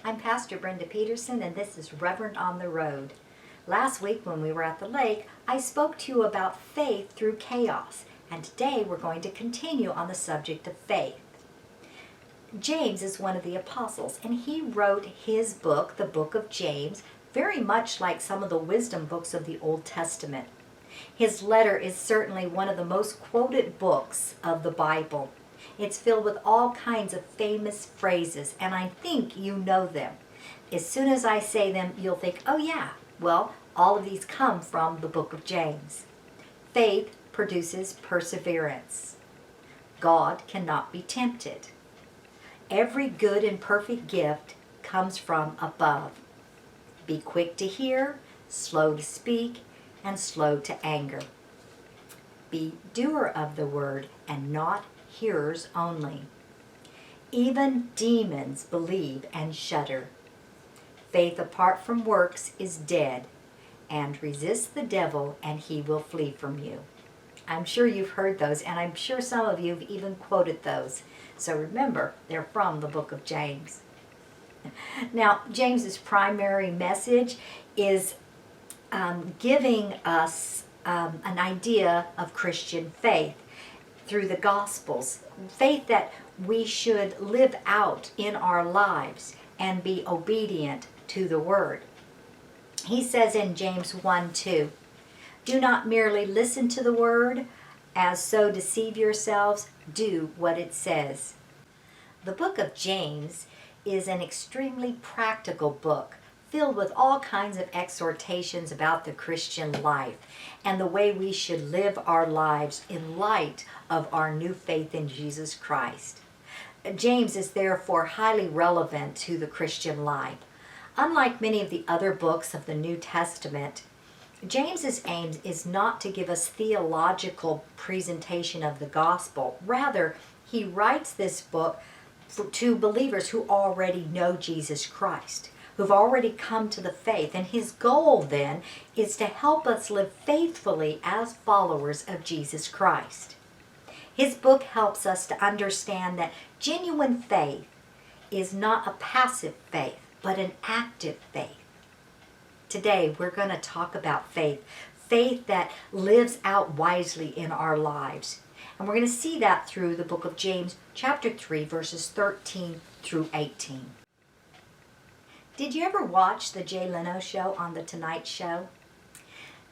I'm Pastor Brinda Peterson, and this is Reverend on the Road. Last week when we were at the lake, I spoke to you about faith through chaos, and today we're going to continue on the subject of faith. James is one of the apostles, and he wrote his book, the book of James, very much like some of the wisdom books of the Old Testament. His letter is certainly one of the most quoted books of the Bible. It's filled with all kinds of famous phrases, and I think you know them. As soon as I say them, you'll think, oh yeah, well, all of these come from the book of James. Faith produces perseverance. God cannot be tempted. Every good and perfect gift comes from above. Be quick to hear, slow to speak, and slow to anger. Be doer of the word and not hearers only. Even demons believe and shudder. Faith apart from works is dead, and resist the devil and he will flee from you. I'm sure you've heard those, and I'm sure some of you have even quoted those. So remember, they're from the book of James. Now, James's primary message is giving us an idea of Christian faith through the Gospels. Faith that we should live out in our lives and be obedient to the Word. He says in James 1:2, do not merely listen to the Word, as so deceive yourselves, do what it says. The book of James is an extremely practical book, filled with all kinds of exhortations about the Christian life and the way we should live our lives in light of our new faith in Jesus Christ. James is therefore highly relevant to the Christian life. Unlike many of the other books of the New Testament, James's aim is not to give us theological presentation of the gospel. Rather, he writes this book to believers who already know Jesus Christ, who've already come to the faith. And his goal then is to help us live faithfully as followers of Jesus Christ. His book helps us to understand that genuine faith is not a passive faith, but an active faith. Today we're going to talk about faith, faith that lives out wisely in our lives. And we're going to see that through the book of James, chapter 3, verses 13 through 18. Did you ever watch the Jay Leno show on The Tonight Show?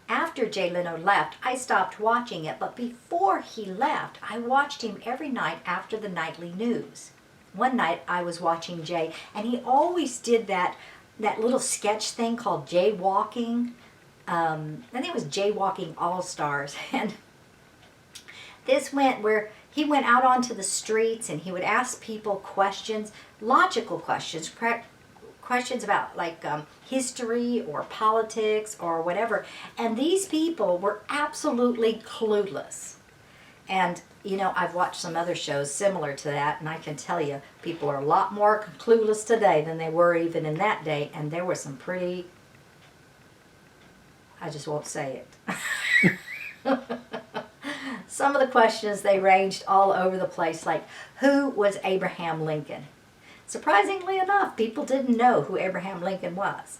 After Jay Leno left, I stopped watching it, but before he left, I watched him every night after the nightly news. One night I was watching Jay, and he always did that little sketch thing called jaywalking. I think it was Jaywalking All-Stars, and this went where he went out onto the streets and he would ask people questions, logical questions, questions about like history or politics or whatever. And these people were absolutely clueless. And, you know, I've watched some other shows similar to that, and I can tell you, people are a lot more clueless today than they were even in that day. And there were some pretty, I just won't say it. Some of the questions, they ranged all over the place, like, who was Abraham Lincoln? Surprisingly enough, people didn't know who Abraham Lincoln was.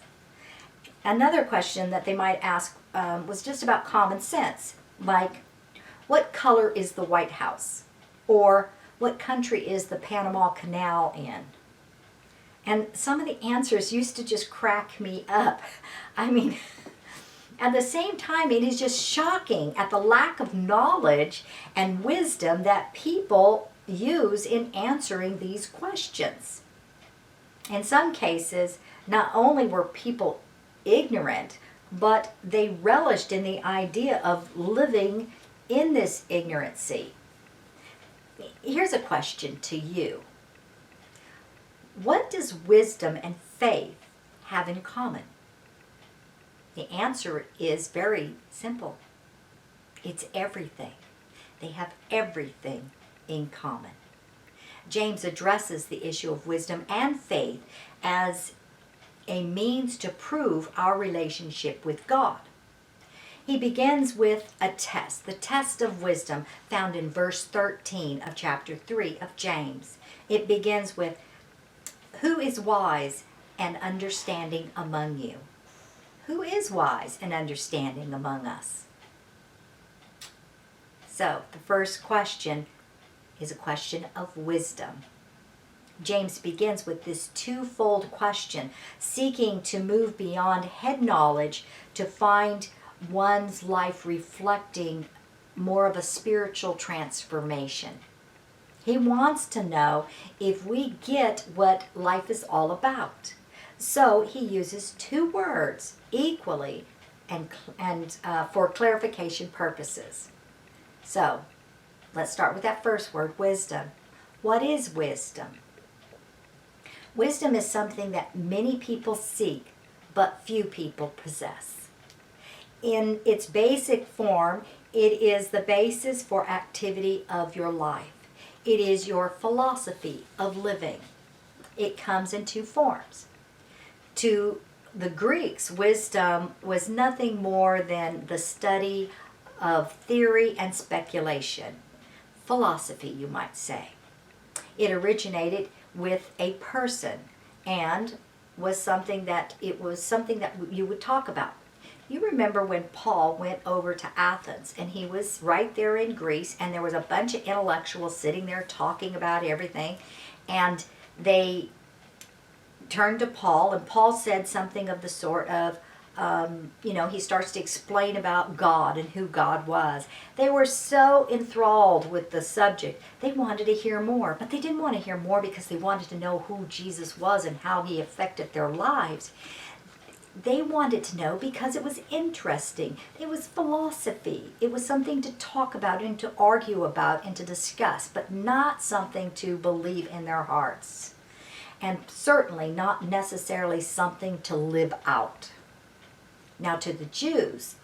Another question that they might ask was just about common sense, like, what color is the White House? Or what country is the Panama Canal in? And some of the answers used to just crack me up. I mean, at the same time, it is just shocking at the lack of knowledge and wisdom that people use in answering these questions. In some cases, not only were people ignorant, but they relished in the idea of living in this ignorancy. Here's a question to you. What does wisdom and faith have in common? The answer is very simple. It's everything. They have everything in common. James addresses the issue of wisdom and faith as a means to prove our relationship with God. He begins with a test, the test of wisdom found in verse 13 of chapter 3 of James. It begins with, who is wise and understanding among you. Who is wise and understanding among us? So, the first question is a question of wisdom. James begins with this twofold question, seeking to move beyond head knowledge to find one's life reflecting more of a spiritual transformation. He wants to know if we get what life is all about. So he uses two words equally and for clarification purposes. So let's start with that first word, wisdom. What is wisdom? Wisdom is something that many people seek, but few people possess. In its basic form, it is the basis for activity of your life. It is your philosophy of living. It comes in two forms. To the Greeks, wisdom was nothing more than the study of theory and speculation. Philosophy, you might say. It originated with a person and was something that you would talk about. You remember when Paul went over to Athens, and he was right there in Greece, and there was a bunch of intellectuals sitting there talking about everything, and they turned to Paul, and Paul said something of the sort of, he starts to explain about God and who God was. They were so enthralled with the subject, they wanted to hear more, but they didn't want to hear more because they wanted to know who Jesus was and how he affected their lives. They wanted to know because it was interesting. It was philosophy. It was something to talk about and to argue about and to discuss, but not something to believe in their hearts. And certainly not necessarily something to live out. Now, to the Jews,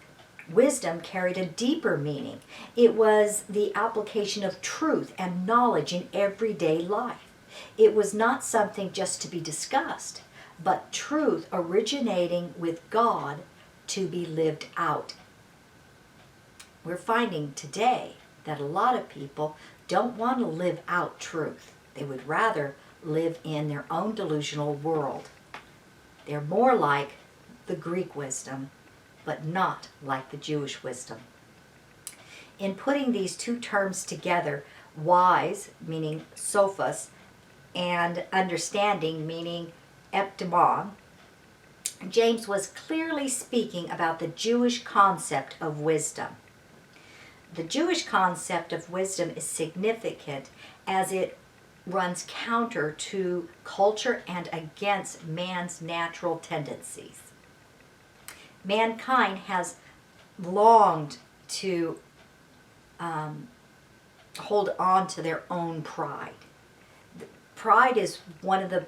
wisdom carried a deeper meaning. It was the application of truth and knowledge in everyday life. It was not something just to be discussed, but truth originating with God to be lived out. We're finding today that a lot of people don't want to live out truth. They would rather live in their own delusional world. They're more like the Greek wisdom, but not like the Jewish wisdom. In putting these two terms together, wise, meaning sophos, and understanding, meaning eptimon, James was clearly speaking about the Jewish concept of wisdom. The Jewish concept of wisdom is significant as it runs counter to culture and against man's natural tendencies. Mankind has longed to hold on to their own pride. Pride is one of the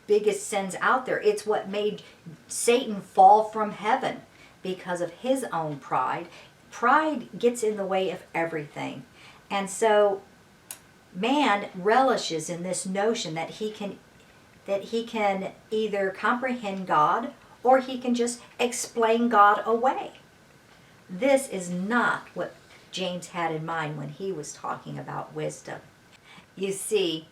biggest sins out there. It's what made Satan fall from heaven because of his own pride. Pride gets in the way of everything. And so man relishes in this notion that he can either comprehend God or he can just explain God away. This is not what James had in mind when he was talking about wisdom. You see,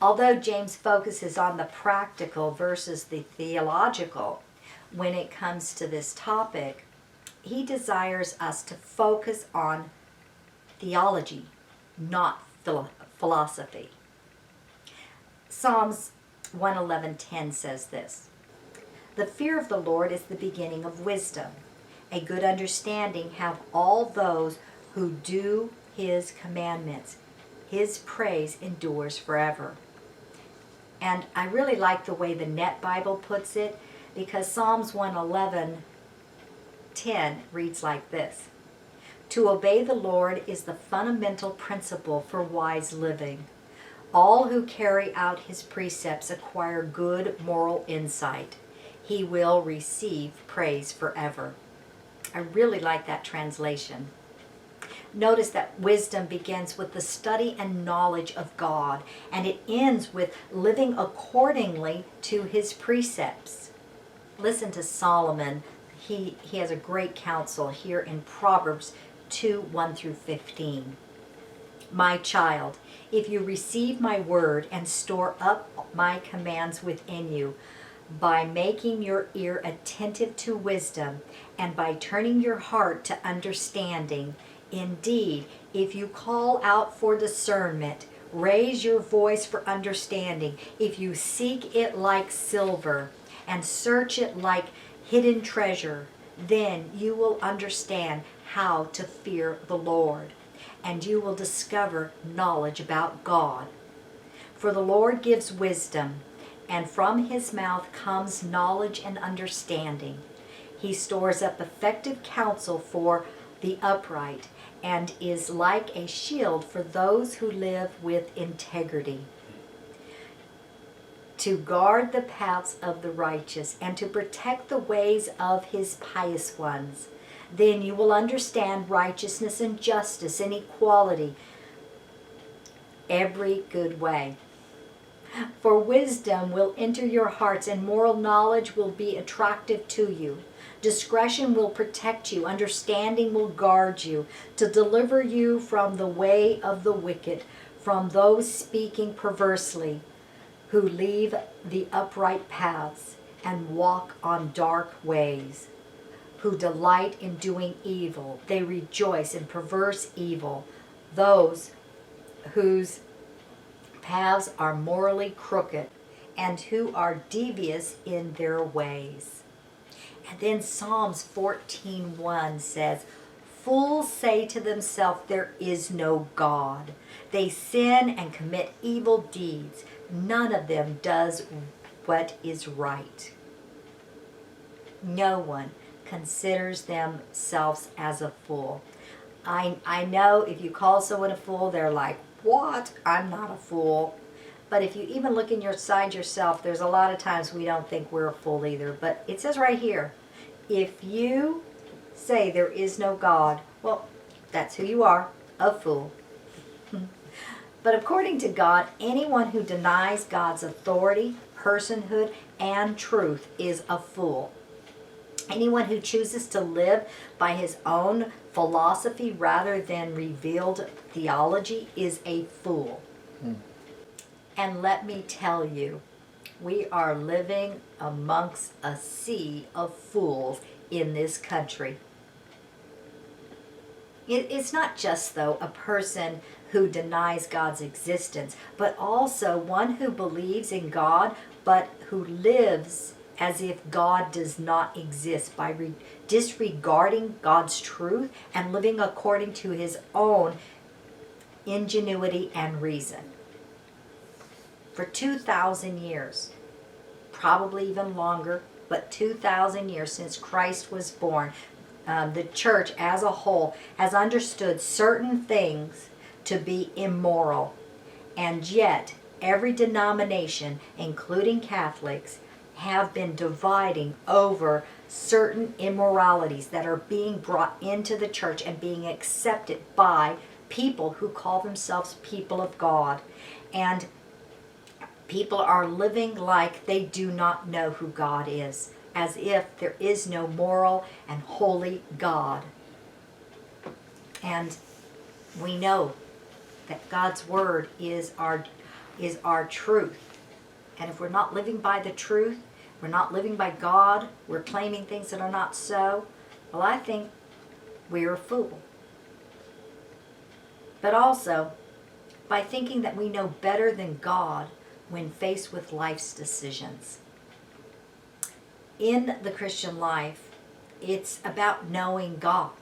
although James focuses on the practical versus the theological when it comes to this topic, he desires us to focus on theology, not philosophy. Psalms 111:10 says this: "The fear of the Lord is the beginning of wisdom. A good understanding have all those who do his commandments. His praise endures forever." And I really like the way the Net Bible puts it, because Psalms 111:10 reads like this: "To obey the Lord is the fundamental principle for wise living. All who carry out his precepts acquire good moral insight. He will receive praise forever." I really like that translation. Notice that wisdom begins with the study and knowledge of God, and it ends with living accordingly to his precepts. Listen to Solomon. He has a great counsel here in Proverbs 2:1-15. "My child, if you receive my word and store up my commands within you, by making your ear attentive to wisdom and by turning your heart to understanding. Indeed, if you call out for discernment, raise your voice for understanding. If you seek it like silver and search it like hidden treasure, then you will understand how to fear the Lord, and you will discover knowledge about God. For the Lord gives wisdom, and from his mouth comes knowledge and understanding. He stores up effective counsel for the upright, and is like a shield for those who live with integrity. To guard the paths of the righteous and to protect the ways of his pious ones. Then you will understand righteousness and justice and equality, every good way. For wisdom will enter your hearts, and moral knowledge will be attractive to you. Discretion will protect you. Understanding will guard you, to deliver you from the way of the wicked, from those speaking perversely, who leave the upright paths and walk on dark ways, who delight in doing evil. They rejoice in perverse evil, those whose paths are morally crooked and who are devious in their ways. And then Psalms 14:1 says, fools say to themselves, there is no God. They sin and commit evil deeds. None of them does what is right. No one considers themselves as a fool. I know if you call someone a fool, they're like, what? I'm not a fool. But if you even look inside yourself, there's a lot of times we don't think we're a fool either. But it says right here, if you say there is no God, well, that's who you are, a fool. But according to God, anyone who denies God's authority, personhood, and truth is a fool. Anyone who chooses to live by his own philosophy rather than revealed theology is a fool. And let me tell you, we are living amongst a sea of fools in this country. It's not just, though, a person who denies God's existence, but also one who believes in God, but who lives as if God does not exist by disregarding God's truth and living according to his own ingenuity and reason. For 2,000 years, probably even longer, but 2,000 years since Christ was born, the church as a whole has understood certain things to be immoral. And yet, every denomination, including Catholics, have been dividing over certain immoralities that are being brought into the church and being accepted by people who call themselves people of God. And people are living like they do not know who God is, as if there is no moral and holy God. And we know that God's word is our truth. And if we're not living by the truth, we're not living by God, we're claiming things that are not so, well, I think we're a fool. But also, by thinking that we know better than God when faced with life's decisions. In the Christian life, it's about knowing God,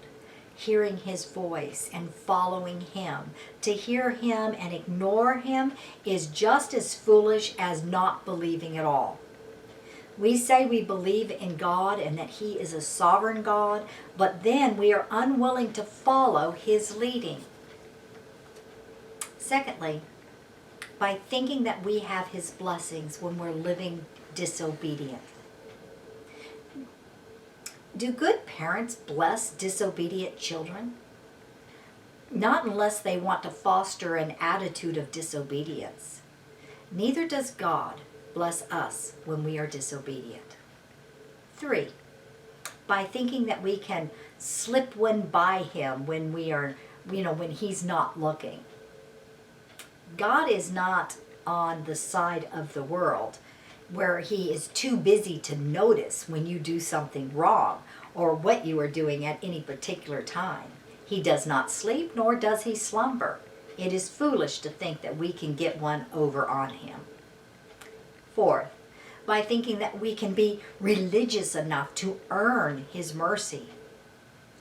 hearing his voice and following him. To hear him and ignore him is just as foolish as not believing at all. We say we believe in God and that he is a sovereign God, but then we are unwilling to follow his leading. Secondly, by thinking that we have his blessings when we're living disobedient. Do good parents bless disobedient children? Not unless they want to foster an attitude of disobedience. Neither does God bless us when we are disobedient. 3, by thinking that we can slip one by him when we are, when he's not looking. God is not on the side of the world. where he is too busy to notice when you do something wrong or what you are doing at any particular time. He does not sleep, nor does he slumber. It is foolish to think that we can get one over on him. Fourth, by thinking that we can be religious enough to earn his mercy.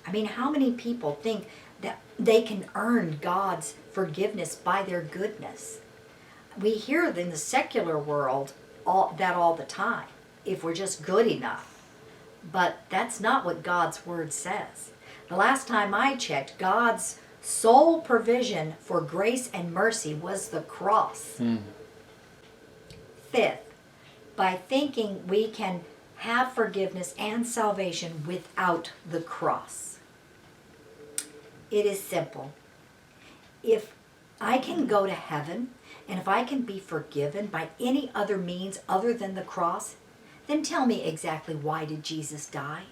I mean, how many people think that they can earn God's forgiveness by their goodness? We hear in the secular world all the time, if we're just good enough. But that's not what God's word says. The last time I checked, God's sole provision for grace and mercy was the cross. Fifth, by thinking we can have forgiveness and salvation without the cross. It is simple. If I can go to heaven, and if I can be forgiven by any other means other than the cross, then tell me exactly, why did Jesus die?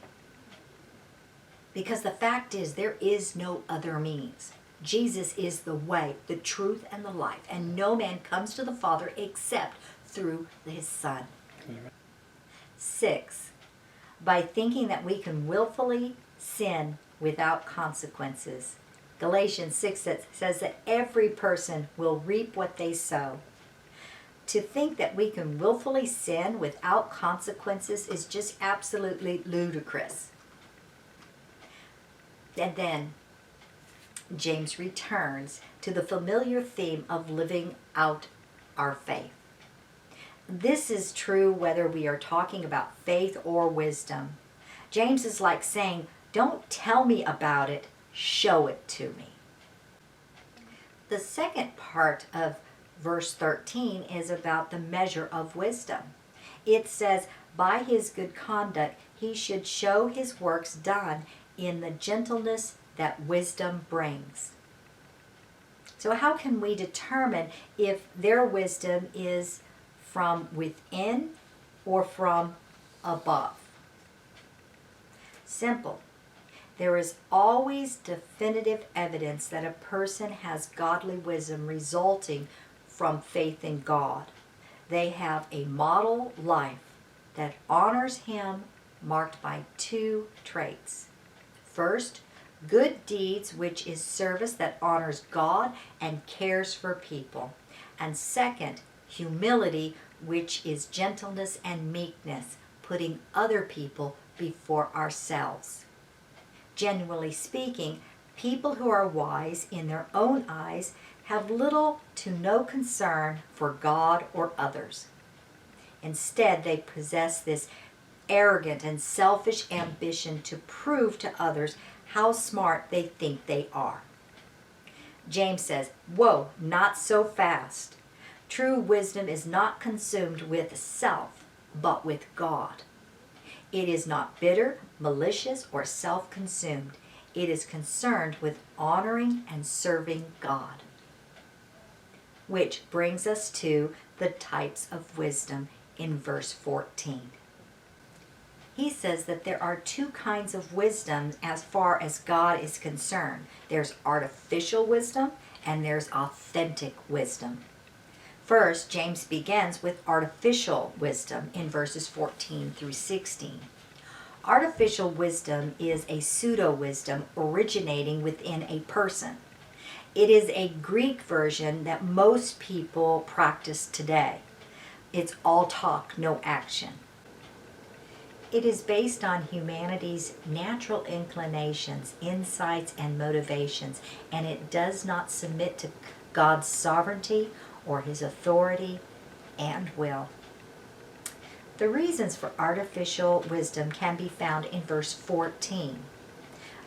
Because the fact is, there is no other means. Jesus is the way, the truth, and the life, and no man comes to the Father except through his Son. Amen. 6, by thinking that we can willfully sin without consequences. Galatians 6 says that every person will reap what they sow. To think that we can willfully sin without consequences is just absolutely ludicrous. And then James returns to the familiar theme of living out our faith. This is true whether we are talking about faith or wisdom. James is like saying, don't tell me about it, show it to me. The second part of verse 13 is about the measure of wisdom. It says, by his good conduct he should show his works done in the gentleness that wisdom brings. So how can we determine if their wisdom is from within or from above? Simple. There is always definitive evidence that a person has godly wisdom resulting from faith in God. They have a model life that honors him, marked by 2 traits. First, good deeds, which is service that honors God and cares for people. And second, humility, which is gentleness and meekness, putting other people before ourselves. Genuinely speaking, people who are wise in their own eyes have little to no concern for God or others. Instead, they possess this arrogant and selfish ambition to prove to others how smart they think they are. James says, whoa, not so fast. True wisdom is not consumed with self, but with God. It is not bitter, malicious, or self-consumed. It is concerned with honoring and serving God. Which brings us to the types of wisdom in verse 14. He says that there are 2 kinds of wisdom as far as God is concerned. There's artificial wisdom and there's authentic wisdom. First, James begins with artificial wisdom in verses 14 through 16. Artificial wisdom is a pseudo-wisdom originating within a person. It is a Greek version that most people practice today. It's all talk, no action. It is based on humanity's natural inclinations, insights, and motivations, and it does not submit to God's sovereignty or his authority and will. The reasons for artificial wisdom can be found in verse 14.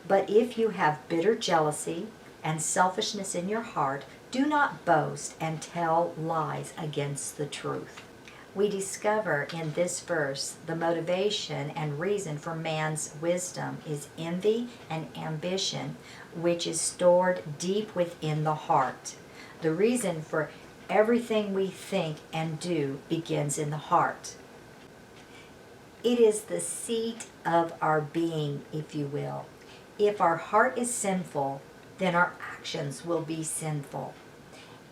But if you have bitter jealousy and selfishness in your heart, do not boast and tell lies against the truth. We discover in this verse the motivation and reason for man's wisdom is envy and ambition, which is stored deep within the heart. The reason for everything we think and do begins in the heart. It is the seat of our being, if you will. If our heart is sinful, then our actions will be sinful.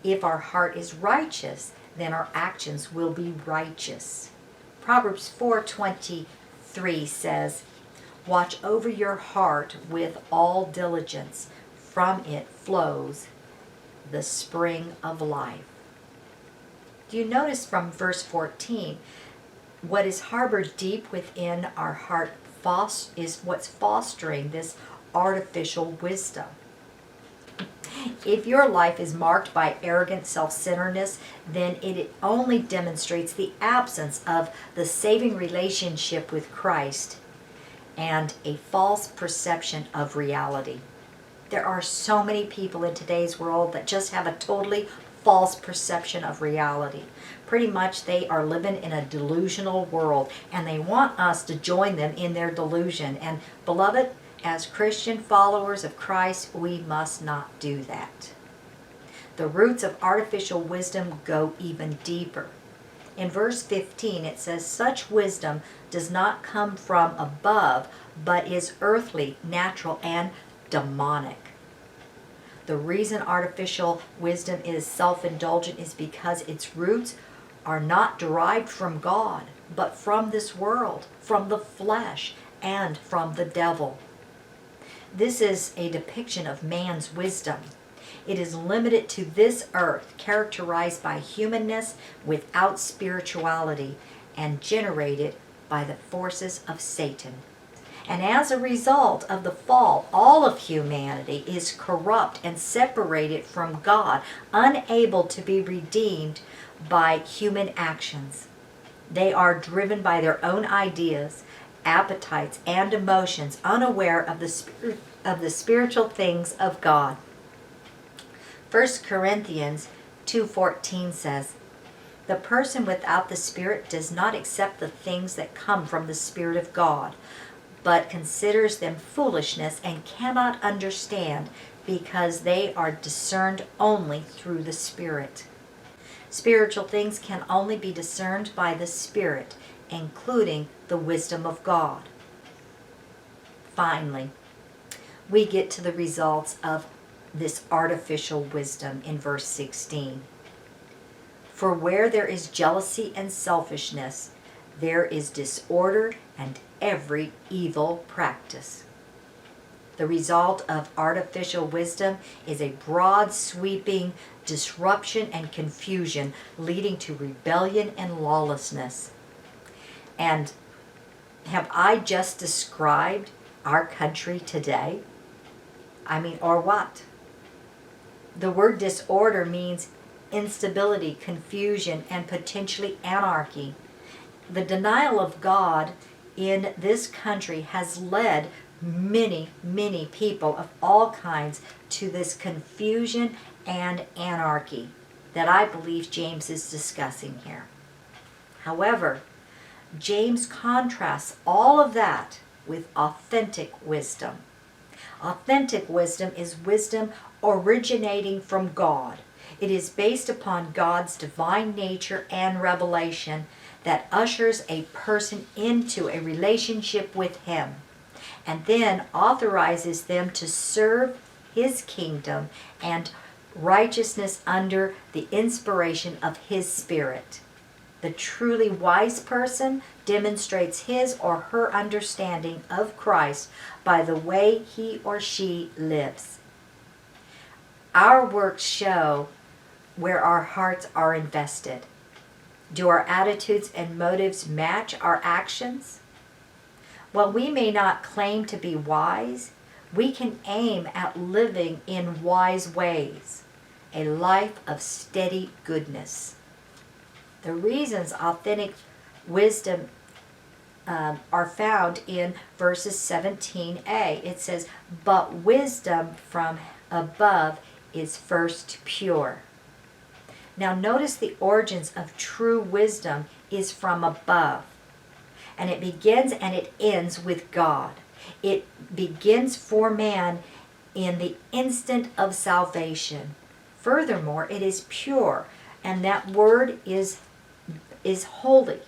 If our heart is righteous, then our actions will be righteous. Proverbs 4:23 says, "Watch over your heart with all diligence. From it flows the spring of life." Do you notice from verse 14, what is harbored deep within our heart is what's fostering this artificial wisdom? If your life is marked by arrogant self-centeredness, then it only demonstrates the absence of the saving relationship with Christ and a false perception of reality. There are so many people in today's world that just have a totally false perception of reality. Pretty much they are living in a delusional world, and they want us to join them in their delusion. And beloved, as Christian followers of Christ, we must not do that. The roots of artificial wisdom go even deeper. In verse 15 it says, "Such wisdom does not come from above, but is earthly, natural, and demonic." The reason artificial wisdom is self-indulgent is because its roots are not derived from God, but from this world, from the flesh, and from the devil. This is a depiction of man's wisdom. It is limited to this earth, characterized by humanness without spirituality, and generated by the forces of Satan. And as a result of the fall, all of humanity is corrupt and separated from God, unable to be redeemed by human actions. They are driven by their own ideas, appetites, and emotions, unaware of the spiritual things of God. 1 Corinthians 2:14 says, "The person without the Spirit does not accept the things that come from the Spirit of God, but considers them foolishness and cannot understand, because they are discerned only through the Spirit." Spiritual things can only be discerned by the Spirit, including the wisdom of God. Finally, we get to the results of this artificial wisdom in verse 16. "For where there is jealousy and selfishness, there is disorder and every evil practice." The result of artificial wisdom is a broad, sweeping disruption and confusion, leading to rebellion and lawlessness. And have I just described our country today? Or what? The word disorder means instability, confusion, and potentially anarchy. The denial of God in this country has led many, many people of all kinds to this confusion and anarchy that I believe James is discussing here. However, James contrasts all of that with authentic wisdom. Authentic wisdom is wisdom originating from God. It is based upon God's divine nature and revelation that ushers a person into a relationship with Him, and then authorizes them to serve His kingdom and righteousness under the inspiration of His Spirit. The truly wise person demonstrates his or her understanding of Christ by the way he or she lives. Our works show where our hearts are invested. Do our attitudes and motives match our actions? While we may not claim to be wise, we can aim at living in wise ways, a life of steady goodness. The reasons authentic wisdom are found in verses 17a. It says, "But wisdom from above is first pure." Now notice the origins of true wisdom is from above. And it begins and it ends with God. It begins for man in the instant of salvation. Furthermore, it is pure, and that word is holy.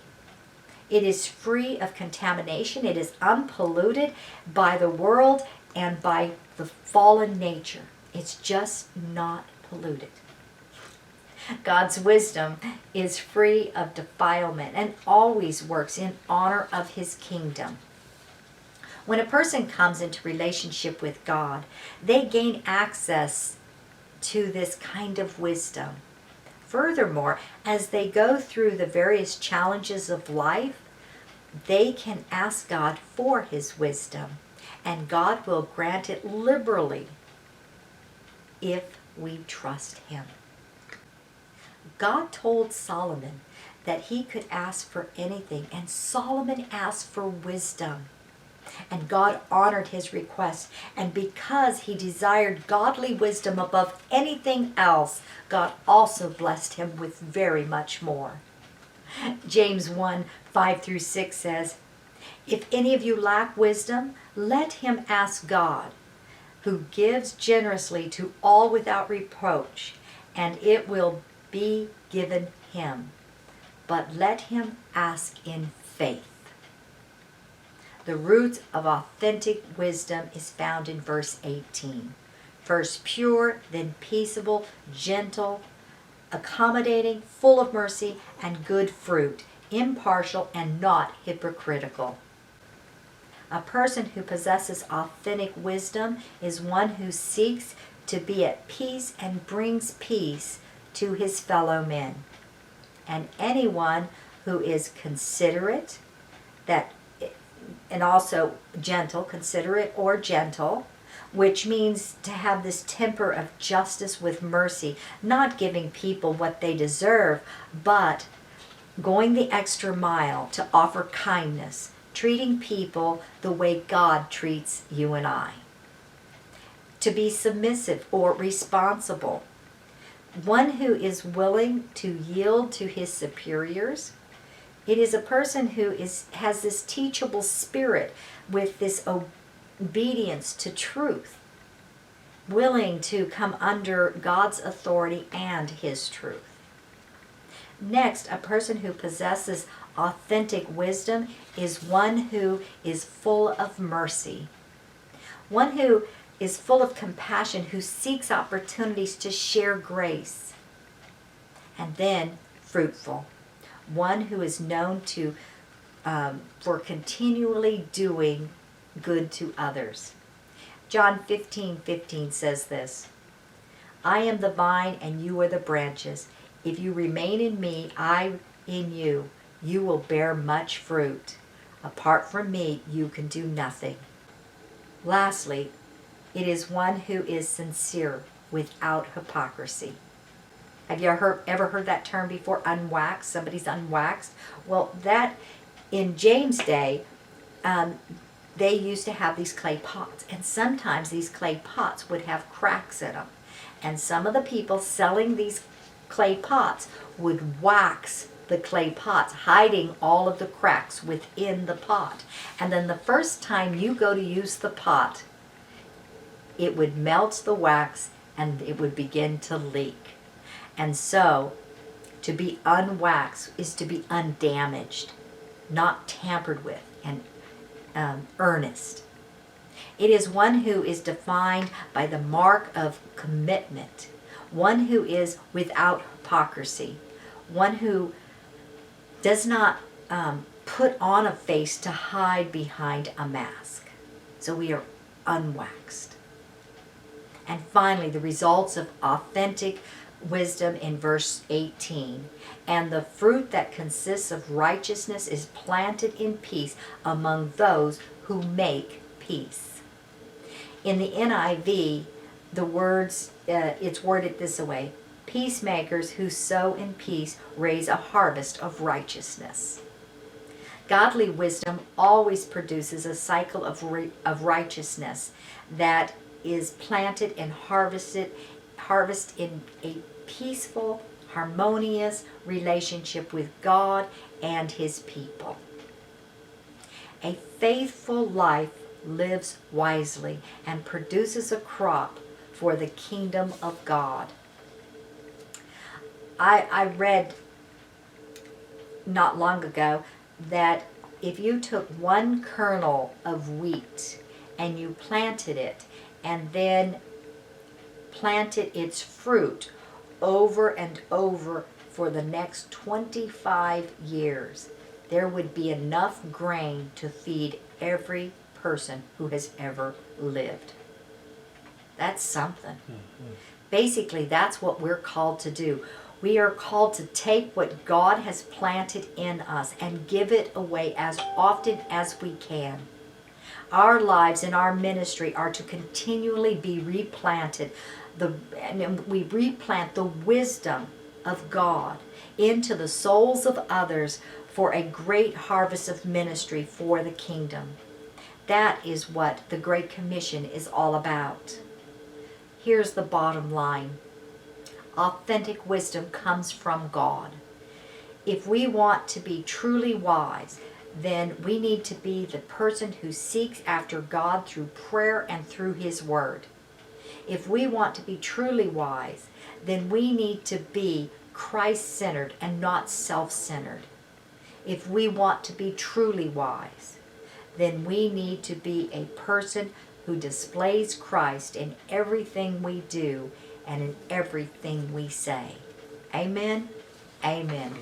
It is free of contamination. It is unpolluted by the world and by the fallen nature. It's just not polluted. God's wisdom is free of defilement and always works in honor of his kingdom. When a person comes into relationship with God, they gain access to this kind of wisdom. Furthermore, as they go through the various challenges of life, they can ask God for his wisdom, and God will grant it liberally if we trust him. God told Solomon that he could ask for anything, and Solomon asked for wisdom. And God honored his request, and because he desired godly wisdom above anything else, God also blessed him with very much more. James 1:5-6 says, "If any of you lack wisdom, let him ask God, who gives generously to all without reproach, and it will be given him. But let him ask in faith." The root of authentic wisdom is found in verse 18. First pure, then peaceable, gentle, accommodating, full of mercy and good fruit, impartial and not hypocritical. A person who possesses authentic wisdom is one who seeks to be at peace and brings peace to his fellow men. And anyone who is considerate, and also gentle, considerate or gentle, which means to have this temper of justice with mercy, not giving people what they deserve, but going the extra mile to offer kindness, treating people the way God treats you and I. To be submissive or responsible, one who is willing to yield to his superiors. It is a person who has this teachable spirit with this obedience to truth, willing to come under God's authority and his truth. Next, a person who possesses authentic wisdom is one who is full of mercy, one who is full of compassion, who seeks opportunities to share grace. And then fruitful, one who is known to for continually doing good to others. John 15:15 says this, "I am the vine and you are the branches. If you remain in me, I in you, you will bear much fruit. Apart from me, you can do nothing." Lastly, it is one who is sincere without hypocrisy. Have you ever heard that term before? Unwaxed. Somebody's unwaxed. Well, that in James' day, they used to have these clay pots, and sometimes these clay pots would have cracks in them. And some of the people selling these clay pots would wax the clay pots, hiding all of the cracks within the pot. And then the first time you go to use the pot, it would melt the wax and it would begin to leak. And so, to be unwaxed is to be undamaged, not tampered with, and earnest. It is one who is defined by the mark of commitment, one who is without hypocrisy, one who does not put on a face to hide behind a mask. So we are unwaxed. And finally, the results of authentic wisdom in verse 18. "And the fruit that consists of righteousness is planted in peace among those who make peace." In the NIV, it's worded this way: "Peacemakers who sow in peace raise a harvest of righteousness." Godly wisdom always produces a cycle of righteousness that is planted and harvested in a peaceful, harmonious relationship with God and his people. A faithful life lives wisely and produces a crop for the kingdom of God. I read not long ago that if you took one kernel of wheat and you planted it and then planted its fruit over and over for the next 25 years, there would be enough grain to feed every person who has ever lived. That's something. Basically, that's what we're called to do. We are called to take what God has planted in us and give it away as often as we can. Our lives and our ministry are to continually be replanted. And we replant the wisdom of God into the souls of others for a great harvest of ministry for the kingdom. That is what the Great Commission is all about. Here's the bottom line. Authentic wisdom comes from God. If we want to be truly wise, then we need to be the person who seeks after God through prayer and through His Word. If we want to be truly wise, then we need to be Christ-centered and not self-centered. If we want to be truly wise, then we need to be a person who displays Christ in everything we do and in everything we say. Amen? Amen.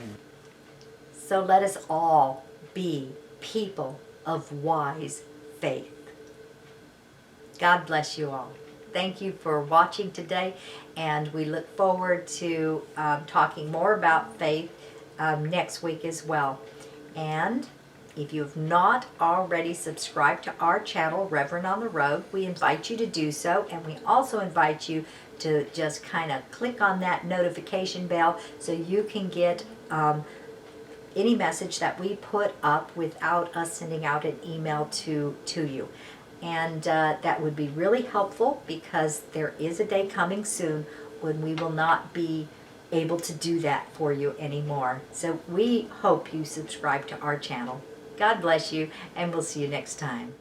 So let us all be people of wise faith. God bless you all. Thank you for watching today, and we look forward to talking more about faith next week as well. And if you have not already subscribed to our channel, Reverend on the Road, we invite you to do so, and we also invite you to just kind of click on that notification bell so you can get any message that we put up without us sending out an email to you. And that would be really helpful, because there is a day coming soon when we will not be able to do that for you anymore. So we hope you subscribe to our channel. God bless you, and we'll see you next time.